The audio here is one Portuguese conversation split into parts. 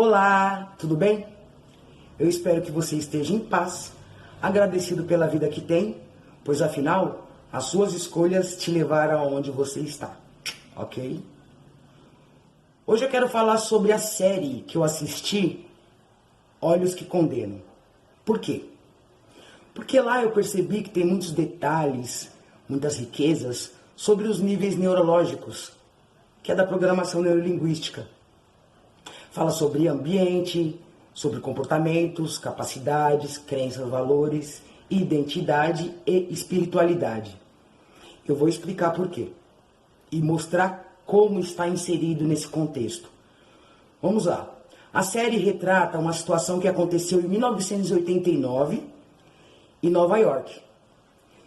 Olá, tudo bem? Eu espero que você esteja em paz, agradecido pela vida que tem, pois afinal, as suas escolhas te levaram aonde você está, ok? Hoje eu quero falar sobre a série que eu assisti, Olhos que Condenam. Por quê? Porque lá eu percebi que tem muitos detalhes, muitas riquezas sobre os níveis neurológicos, que é da programação neurolinguística. Fala sobre ambiente, sobre comportamentos, capacidades, crenças, valores, identidade e espiritualidade. Eu vou explicar por quê e mostrar como está inserido nesse contexto. Vamos lá. A série retrata uma situação que aconteceu em 1989 em Nova York.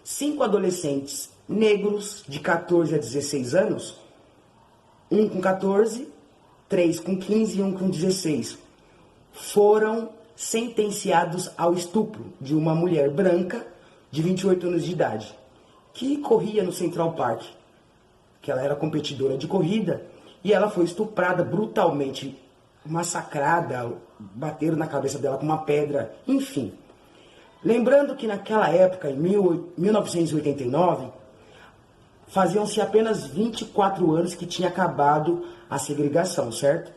5 adolescentes negros de 14 a 16 anos, um com 14, 3 com 15 e 1 com 16, foram sentenciados ao estupro de uma mulher branca de 28 anos de idade, que corria no Central Park, que ela era competidora de corrida, e ela foi estuprada brutalmente, massacrada, bateram na cabeça dela com uma pedra, enfim. Lembrando que naquela época, em 1989, faziam-se apenas 24 anos que tinha acabado a segregação, certo?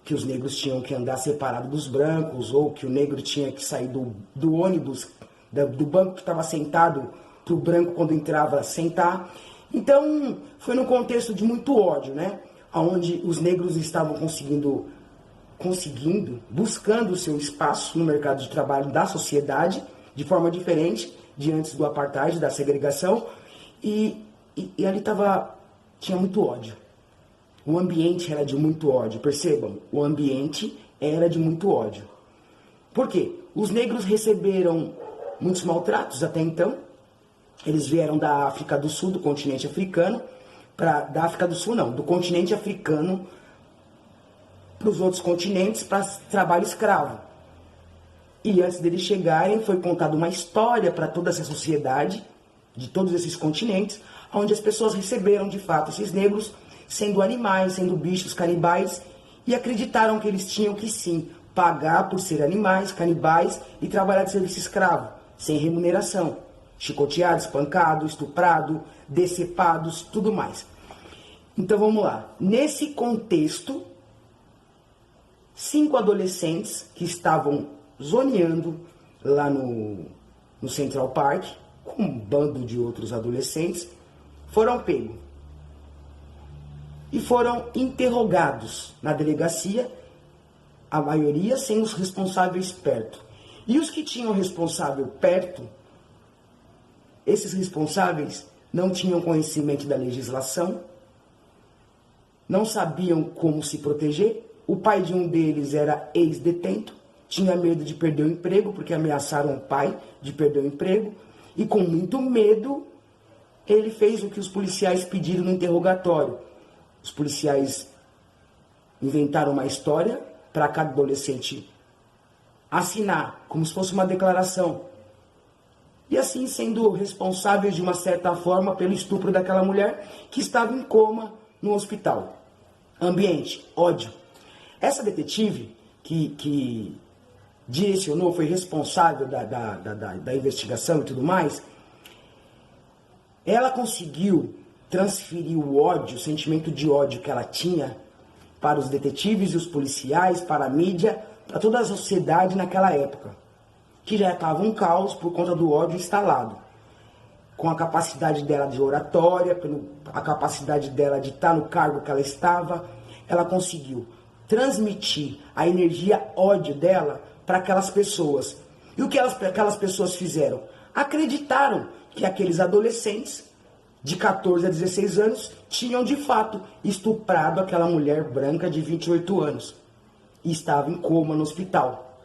Que os negros tinham que andar separados dos brancos, ou que o negro tinha que sair do ônibus, do banco que estava sentado, para o branco, quando entrava, sentar. Então, foi num contexto de muito ódio, né? Onde os negros estavam buscando o seu espaço no mercado de trabalho da sociedade, de forma diferente de antes do apartheid, da segregação, e ali tinha muito ódio. O ambiente era de muito ódio, percebam, o ambiente era de muito ódio. Por quê? Os negros receberam muitos maltratos até então. Eles vieram da África do Sul, do continente africano, do continente africano para os outros continentes, para trabalho escravo. E antes deles chegarem, foi contada uma história para toda essa sociedade, de todos esses continentes, onde as pessoas receberam, de fato, esses negros sendo animais, sendo bichos canibais, e acreditaram que eles tinham que, sim, pagar por ser animais, canibais, e trabalhar de serviço escravo, sem remuneração. Chicoteados, espancados, estuprados, decepados, tudo mais. Então vamos lá. Nesse contexto, 5 adolescentes que estavam zoneando lá no Central Park, com um bando de outros adolescentes, foram pegos e foram interrogados na delegacia, a maioria sem os responsáveis perto. E os que tinham responsável perto, esses responsáveis não tinham conhecimento da legislação, não sabiam como se proteger. O pai de um deles era ex-detento, tinha medo de perder o emprego, porque ameaçaram o pai de perder o emprego, e com muito medo, ele fez o que os policiais pediram no interrogatório. Os policiais inventaram uma história para cada adolescente assinar, como se fosse uma declaração. E assim sendo responsáveis de uma certa forma pelo estupro daquela mulher que estava em coma no hospital. Ambiente, ódio. Essa detetive que direcionou, foi responsável da investigação e tudo mais, ela conseguiu transferir o ódio, o sentimento de ódio que ela tinha para os detetives e os policiais, para a mídia, para toda a sociedade naquela época, que já estava um caos por conta do ódio instalado. Com a capacidade dela de oratória, a capacidade dela de estar no cargo que ela estava, ela conseguiu transmitir a energia ódio dela para aquelas pessoas. E o que aquelas pessoas fizeram? Acreditaram que aqueles adolescentes de 14 a 16 anos tinham de fato estuprado aquela mulher branca de 28 anos e estava em coma no hospital,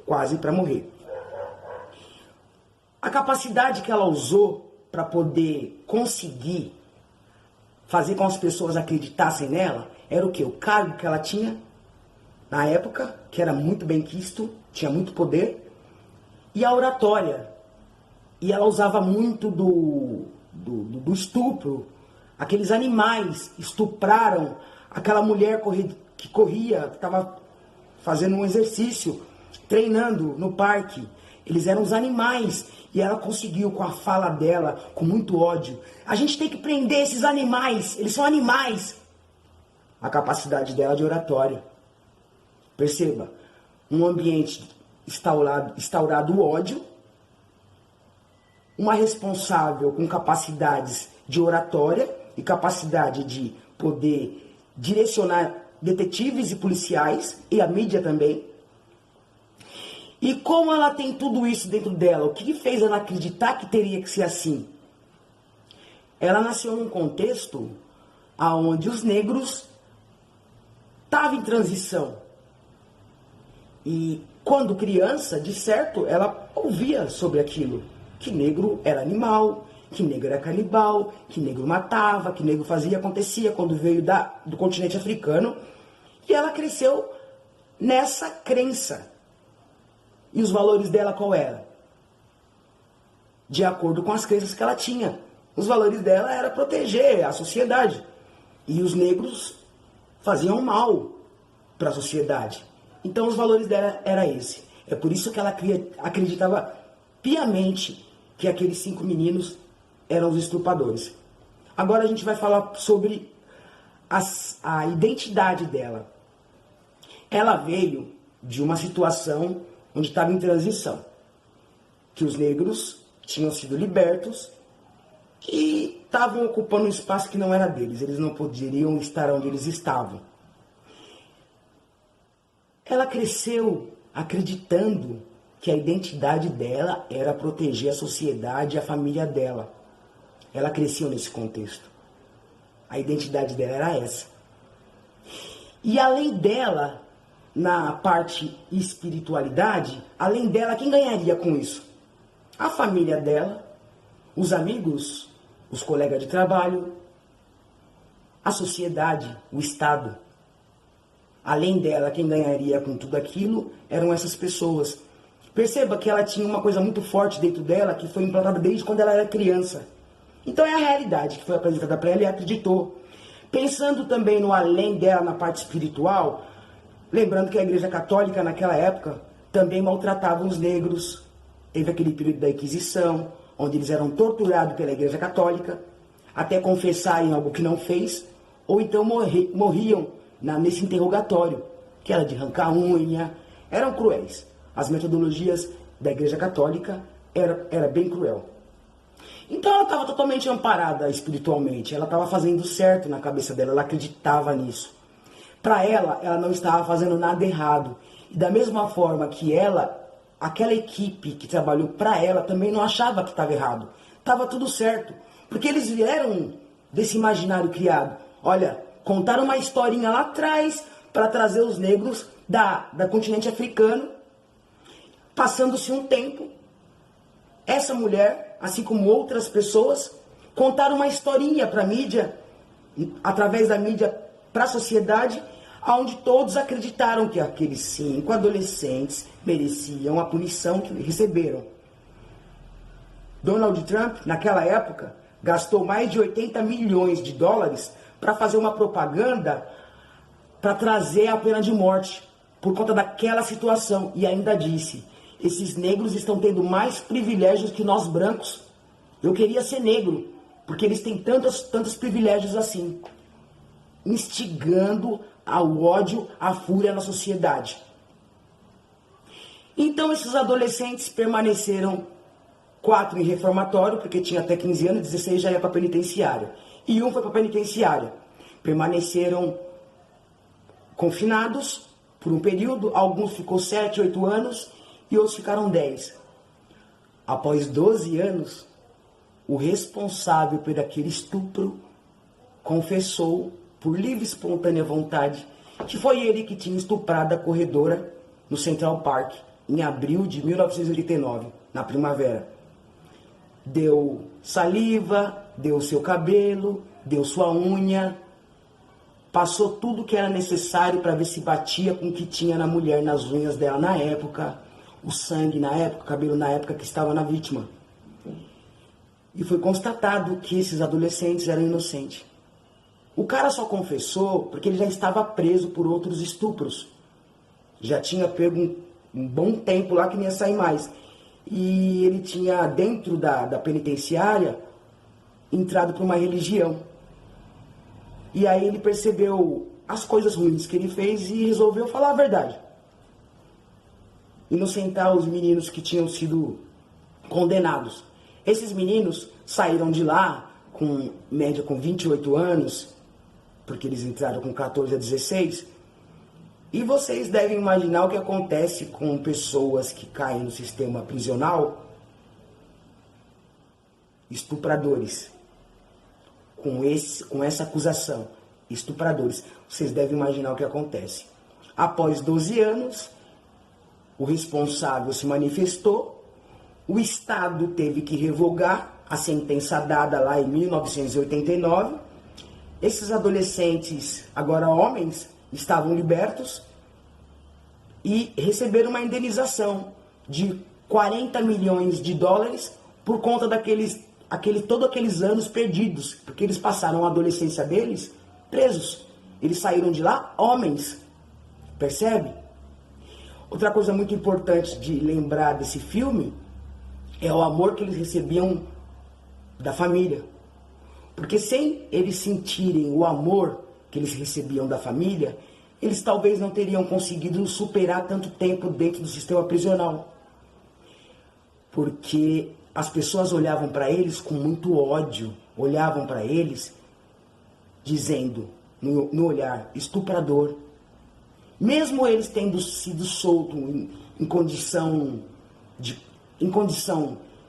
quase para morrer. A capacidade que ela usou para poder conseguir fazer com que as pessoas acreditassem nela era o quê? O cargo que ela tinha na época, que era muito bem quisto, tinha muito poder, e a oratória. E ela usava muito do estupro. Aqueles animais estupraram aquela mulher que que corria, que estava fazendo um exercício, treinando no parque. Eles eram os animais. E ela conseguiu, com a fala dela, com muito ódio. A gente tem que prender esses animais. Eles são animais. A capacidade dela de oratória. Perceba, um ambiente instaurado o ódio, uma responsável com capacidades de oratória e capacidade de poder direcionar detetives e policiais, e a mídia também. E como ela tem tudo isso dentro dela, o que fez ela acreditar que teria que ser assim? Ela nasceu num contexto onde os negros estavam em transição. E quando criança, de certo, ela ouvia sobre aquilo. Que negro era animal, que negro era canibal, que negro matava, que negro fazia e acontecia quando veio do continente africano. E ela cresceu nessa crença. E os valores dela qual era? De acordo com as crenças que ela tinha. Os valores dela era proteger a sociedade. E os negros faziam mal para a sociedade. Então os valores dela era esse. É por isso que ela acreditava piamente que aqueles 5 meninos eram os estupradores. Agora a gente vai falar sobre a identidade dela. Ela veio de uma situação onde estava em transição. Que os negros tinham sido libertos e estavam ocupando um espaço que não era deles. Eles não poderiam estar onde eles estavam. Ela cresceu acreditando que a identidade dela era proteger a sociedade e a família dela. Ela cresceu nesse contexto. A identidade dela era essa. E além dela, na parte espiritualidade, além dela, quem ganharia com isso? A família dela, os amigos, os colegas de trabalho, a sociedade, o Estado. Além dela, quem ganharia com tudo aquilo eram essas pessoas. Perceba que ela tinha uma coisa muito forte dentro dela que foi implantada desde quando ela era criança. Então é a realidade que foi apresentada para ela e acreditou. Pensando também no além dela, na parte espiritual, lembrando que a Igreja Católica naquela época também maltratava os negros. Teve aquele período da Inquisição, onde eles eram torturados pela Igreja Católica, até confessarem algo que não fez, ou então morriam nesse interrogatório, que era de arrancar unha, eram cruéis. As metodologias da Igreja Católica era bem cruel. Então ela estava totalmente amparada espiritualmente, ela estava fazendo certo na cabeça dela, ela acreditava nisso. Para ela não estava fazendo nada errado. E da mesma forma que aquela equipe que trabalhou para ela também não achava que estava errado. Estava tudo certo, porque eles vieram desse imaginário criado. Olha, contaram uma historinha lá atrás para trazer os negros da continente africano. Passando-se um tempo, essa mulher, assim como outras pessoas, contaram uma historinha para a mídia, através da mídia para a sociedade, onde todos acreditaram que aqueles 5 adolescentes mereciam a punição que receberam. Donald Trump, naquela época, gastou mais de 80 milhões de dólares para fazer uma propaganda para trazer a pena de morte, por conta daquela situação. E ainda disse: esses negros estão tendo mais privilégios que nós brancos. Eu queria ser negro, porque eles têm tantos privilégios assim. Instigando ao ódio, à fúria na sociedade. Então esses adolescentes permaneceram 4 em reformatório, porque tinha até 15 anos, 16 já ia para penitenciária. E um foi para penitenciária. Permaneceram confinados por um período, alguns ficou 7, 8 anos e outros ficaram 10. Após 12 anos, o responsável por aquele estupro confessou, por livre e espontânea vontade, que foi ele que tinha estuprado a corredora no Central Park, em abril de 1989, na primavera. Deu saliva, deu seu cabelo, deu sua unha, passou tudo que era necessário para ver se batia com o que tinha na mulher, nas unhas dela na época, o sangue na época, o cabelo na época que estava na vítima. E foi constatado que esses adolescentes eram inocentes. O cara só confessou porque ele já estava preso por outros estupros. Já tinha pego um bom tempo lá que não ia sair mais. E ele tinha, dentro da penitenciária, entrado para uma religião. E aí ele percebeu as coisas ruins que ele fez e resolveu falar a verdade. Inocentar os meninos que tinham sido condenados. Esses meninos saíram de lá com média com 28 anos, porque eles entraram com 14 a 16. E vocês devem imaginar o que acontece com pessoas que caem no sistema prisional, estupradores. Com essa acusação, estupradores. Vocês devem imaginar o que acontece. Após 12 anos, o responsável se manifestou, o Estado teve que revogar a sentença dada lá em 1989. Esses adolescentes, agora homens, estavam libertos e receberam uma indenização de 40 milhões de dólares por conta todos aqueles anos perdidos, porque eles passaram a adolescência deles presos. Eles saíram de lá homens, percebe? Outra coisa muito importante de lembrar desse filme é o amor que eles recebiam da família. Porque sem eles sentirem o amor que eles recebiam da família, eles talvez não teriam conseguido superar tanto tempo dentro do sistema prisional. Porque as pessoas olhavam para eles com muito ódio, olhavam para eles dizendo, no olhar, estuprador. Mesmo eles tendo sido soltos em condição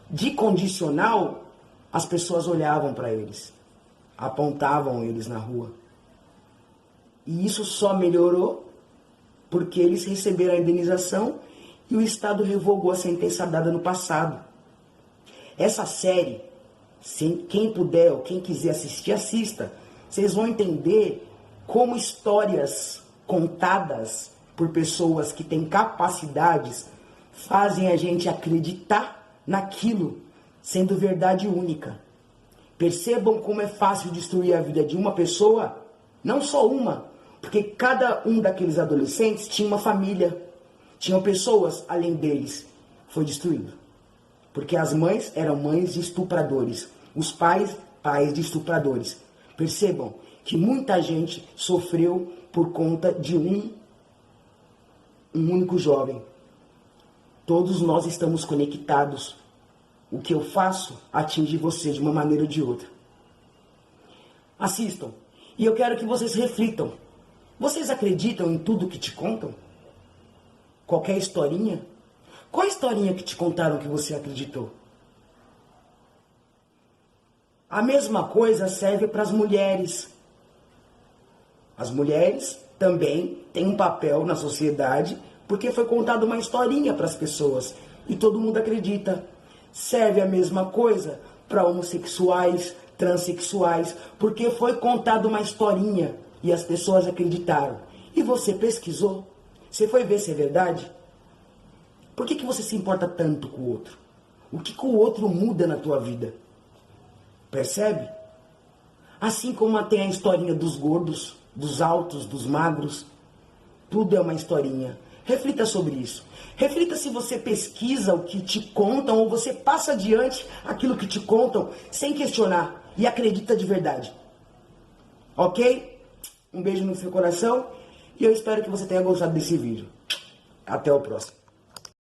de condicional, as pessoas olhavam para eles, apontavam eles na rua. E isso só melhorou porque eles receberam a indenização e o Estado revogou a sentença dada no passado. Essa série, quem puder ou quem quiser assistir, assista. Vocês vão entender como histórias contadas por pessoas que têm capacidades fazem a gente acreditar naquilo sendo verdade única. Percebam como é fácil destruir a vida de uma pessoa, não só uma, porque cada um daqueles adolescentes tinha uma família, tinham pessoas além deles. Foi destruído. Porque as mães eram mães de estupradores, os pais, pais de estupradores. Percebam que muita gente sofreu por conta de um único jovem. Todos nós estamos conectados. O que eu faço atinge você de uma maneira ou de outra. Assistam. E eu quero que vocês reflitam. Vocês acreditam em tudo que te contam? Qualquer historinha? Qual a historinha que te contaram que você acreditou? A mesma coisa serve para as mulheres. As mulheres também têm um papel na sociedade porque foi contada uma historinha para as pessoas e todo mundo acredita. Serve a mesma coisa para homossexuais, transexuais, porque foi contada uma historinha e as pessoas acreditaram. E você pesquisou? Você foi ver se é verdade? Por que você se importa tanto com o outro? O que o outro muda na tua vida? Percebe? Assim como tem a historinha dos gordos, dos altos, dos magros. Tudo é uma historinha. Reflita sobre isso. Reflita se você pesquisa o que te contam ou você passa adiante aquilo que te contam sem questionar e acredita de verdade. Ok? Um beijo no seu coração e eu espero que você tenha gostado desse vídeo. Até o próximo.